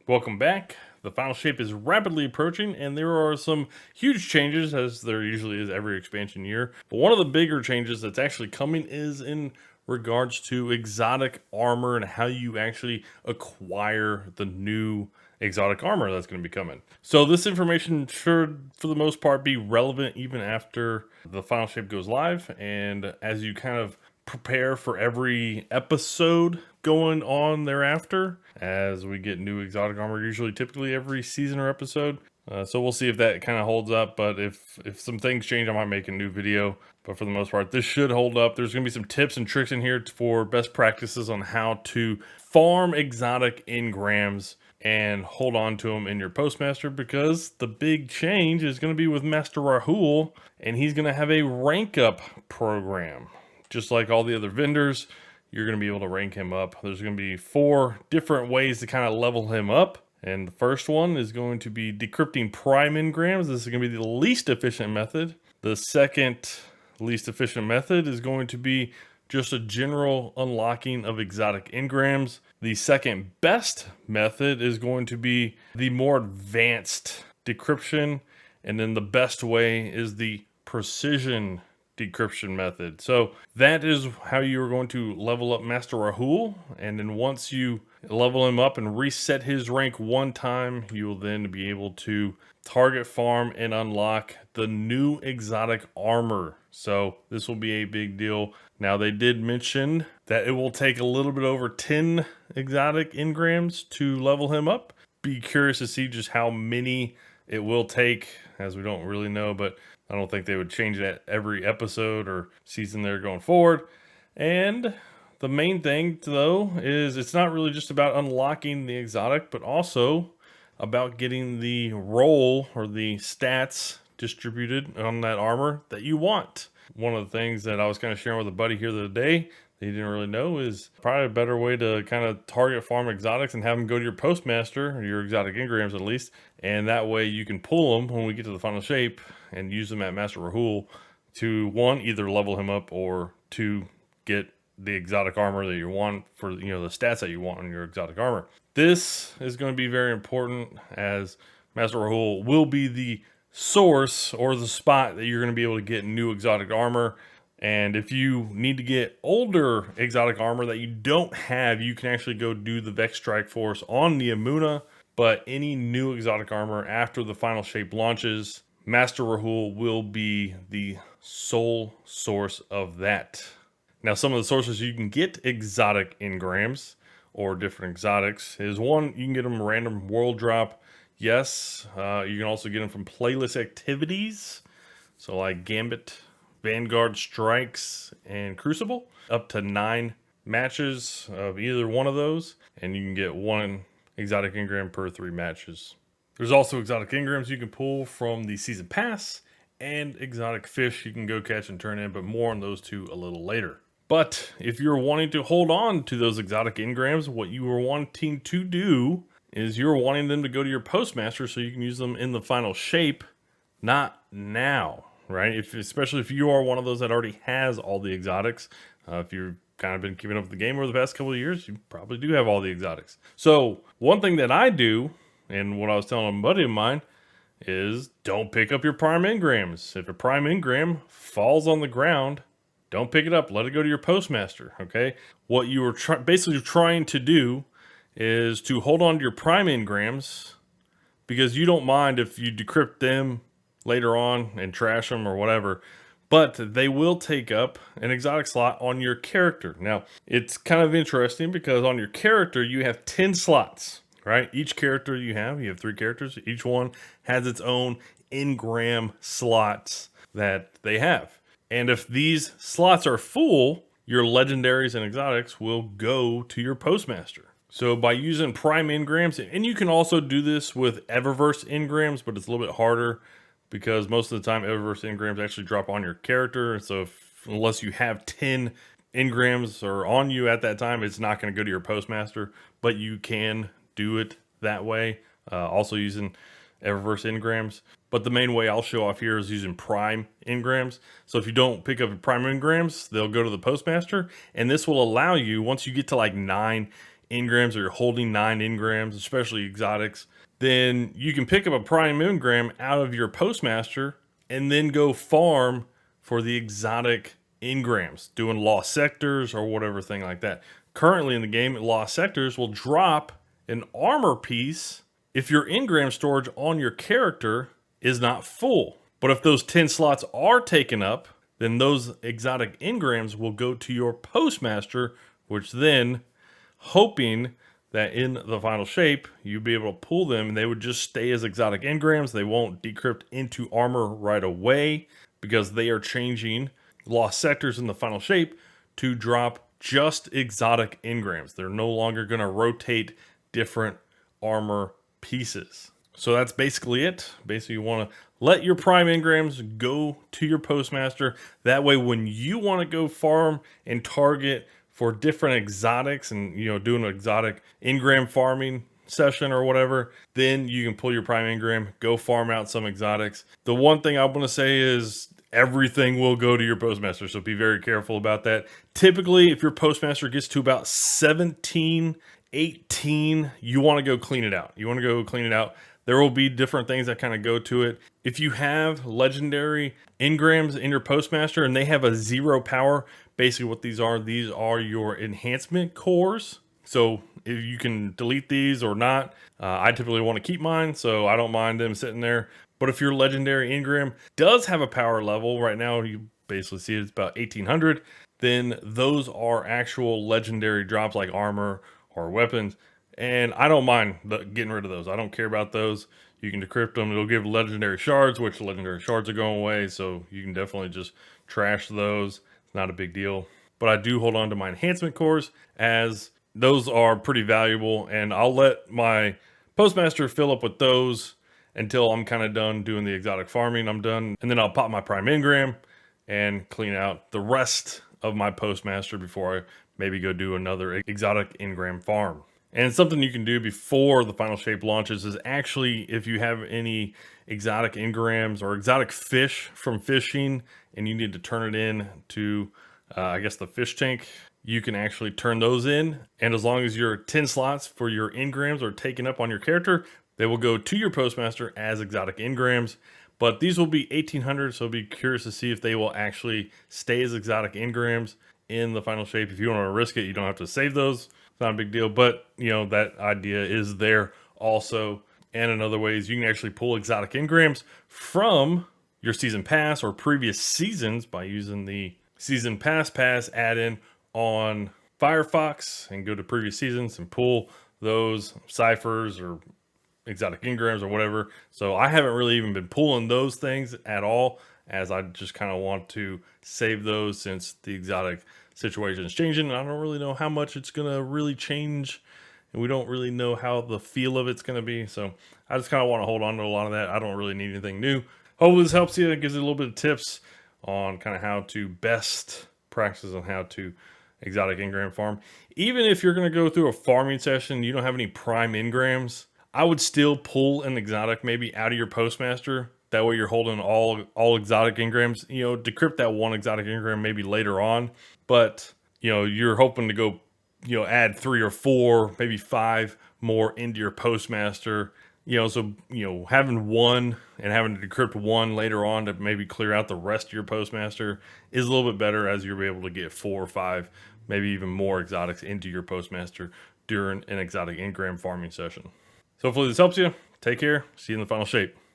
Welcome back. The final shape is rapidly approaching, and there are some huge changes, as there usually is every expansion year. But one of the bigger changes that's actually coming is in regards to exotic armor and how you actually acquire the new exotic armor that's going to be coming. So this information should, for the most part, be relevant even after the final shape goes live, and as you kind of prepare for every episode going on thereafter as we get new exotic armor, usually typically every season or episode. So we'll see if that kind of holds up, but if some things change, I might make a new video. But for the most part, this should hold up. There's going to be some tips and tricks in here for best practices on how to farm exotic engrams and hold on to them in your postmaster, because the big change is going to be with Master Rahool, and he's going to have a rank up program. Just like all the other vendors, you're going to be able to rank him up. There's going to be 4 different ways to kind of level him up. And the first one is going to be decrypting prime engrams. This is going to be the least efficient method. The second least efficient method is going to be just a general unlocking of exotic engrams. The second best method is going to be the more advanced decryption. And then the best way is the precision decryption method. So that is how you're going to level up Master Rahool. And then once you level him up and reset his rank one time, you will then be able to target farm and unlock the new exotic armor. So this will be a big deal. Now, they did mention that it will take a little bit over 10 exotic engrams to level him up. Be curious to see just how many it will take, as we don't really know, but I don't think they would change that every episode or season there going forward. And the main thing, though, is it's not really just about unlocking the exotic, but also about getting the role or the stats distributed on that armor that you want. One of the things that I was kind of sharing with a buddy here the other day that he didn't really know is probably a better way to kind of target farm exotics and have them go to your postmaster, or your exotic engrams at least, and that way you can pull them when we get to the final shape and use them at Master Rahool to, one, either level him up, or to get the exotic armor that you want for, the stats that you want on your exotic armor. This is going to be very important, as Master Rahool will be the source or the spot that you're going to be able to get new exotic armor. And if you need to get older exotic armor that you don't have, you can actually go do the Vex Strike Force on the Amuna. But any new exotic armor after the final shape launches, Master Rahool will be the sole source of that. Now, some of the sources you can get exotic engrams or different exotics is, one, you can get them random world drop. Yes, you can also get them from playlist activities. So like Gambit, Vanguard Strikes, and Crucible. Up to 9 matches of either one of those. And you can get 1 exotic engram per 3 matches. There's also exotic engrams you can pull from the season pass, and exotic fish you can go catch and turn in, but more on those two a little later. But if you're wanting to hold on to those exotic engrams, what you are wanting to do is you're wanting them to go to your postmaster so you can use them in the final shape, not now, right? Especially if you are one of those that already has all the exotics. If you've kind of been keeping up with the game over the past couple of years, you probably do have all the exotics. So one thing that I do, and what I was telling a buddy of mine, is don't pick up your prime engrams. If a prime engram falls on the ground, don't pick it up. Let it go to your postmaster, okay? What you were basically trying to do is to hold on to your prime engrams, because you don't mind if you decrypt them later on and trash them or whatever, but they will take up an exotic slot on your character. Now, it's kind of interesting because on your character, you have 10 slots, right? Each character you have 3 characters. Each one has its own engram slots that they have. And if these slots are full, your legendaries and exotics will go to your postmaster. So by using prime engrams, and you can also do this with Eververse engrams, but it's a little bit harder because most of the time Eververse engrams actually drop on your character. So unless you have 10 engrams or on you at that time, it's not going to go to your postmaster, but you can do it that way. Also using Eververse engrams. But the main way I'll show off here is using prime engrams. So if you don't pick up prime engrams, they'll go to the postmaster. And this will allow you, once you get to like 9 engrams or you're holding 9 engrams, especially exotics, then you can pick up a prime engram out of your postmaster and then go farm for the exotic engrams, doing lost sectors or whatever thing like that. Currently in the game, lost sectors will drop an armor piece if your engram storage on your character is not full. But if those 10 slots are taken up, then those exotic engrams will go to your postmaster, which then, hoping that in the final shape, you'll be able to pull them and they would just stay as exotic engrams. They won't decrypt into armor right away because they are changing lost sectors in the final shape to drop just exotic engrams. They're no longer going to rotate different armor pieces. So that's basically it. Basically, you want to let your prime engrams go to your postmaster. That way, when you want to go farm and target for different exotics and, you know, do an exotic engram farming session or whatever, then you can pull your prime engram, go farm out some exotics. The one thing I want to say is everything will go to your postmaster, so be very careful about that. Typically, if your postmaster gets to about 17, 18, you want to go clean it out. You want to go clean it out. There will be different things that kind of go to it. If you have legendary engrams in your postmaster and they have a 0 power, basically what these are your enhancement cores. So if you can delete these or not, I typically want to keep mine, so I don't mind them sitting there. But if your legendary engram does have a power level, right now you basically see it's about 1800, then those are actual legendary drops like armor or weapons. And I don't mind getting rid of those. I don't care about those. You can decrypt them. It'll give legendary shards, which legendary shards are going away. So you can definitely just trash those. It's not a big deal. But I do hold on to my enhancement cores as those are pretty valuable. And I'll let my postmaster fill up with those until I'm kind of done doing the exotic farming. I'm done. And then I'll pop my prime engram and clean out the rest of my postmaster before I maybe go do another exotic engram farm. And something you can do before the final shape launches is actually, if you have any exotic engrams or exotic fish from fishing and you need to turn it in to, I guess, the fish tank, you can actually turn those in. And as long as your 10 slots for your engrams are taken up on your character, they will go to your postmaster as exotic engrams. But these will be 1800, so be curious to see if they will actually stay as exotic engrams in the final shape. If you want to risk it, you don't have to save those. It's not a big deal, but you know, that idea is there also. And in other ways, you can actually pull exotic engrams from your season pass or previous seasons by using the season pass add-in on Firefox and go to previous seasons and pull those ciphers or exotic engrams or whatever. So I haven't really even been pulling those things at all, as I just kind of want to save those since the exotic situation is changing. I don't really know how much it's going to really change, and we don't really know how the feel of it's going to be. So I just kind of want to hold on to a lot of that. I don't really need anything new. Hopefully this helps you. It gives you a little bit of tips on kind of how to best practice on how to exotic engram farm. Even if you're going to go through a farming session, you don't have any prime engrams, I would still pull an exotic maybe out of your postmaster. That way you're holding all exotic engrams. You know, decrypt that one exotic engram maybe later on. But, you know, you're hoping to go, you know, add 3 or 4, maybe 5 more into your postmaster. You know, so, you know, having one and having to decrypt one later on to maybe clear out the rest of your postmaster is a little bit better, as you'll be able to get 4 or 5, maybe even more exotics into your postmaster during an exotic engram farming session. So hopefully this helps you. Take care. See you in the final shape.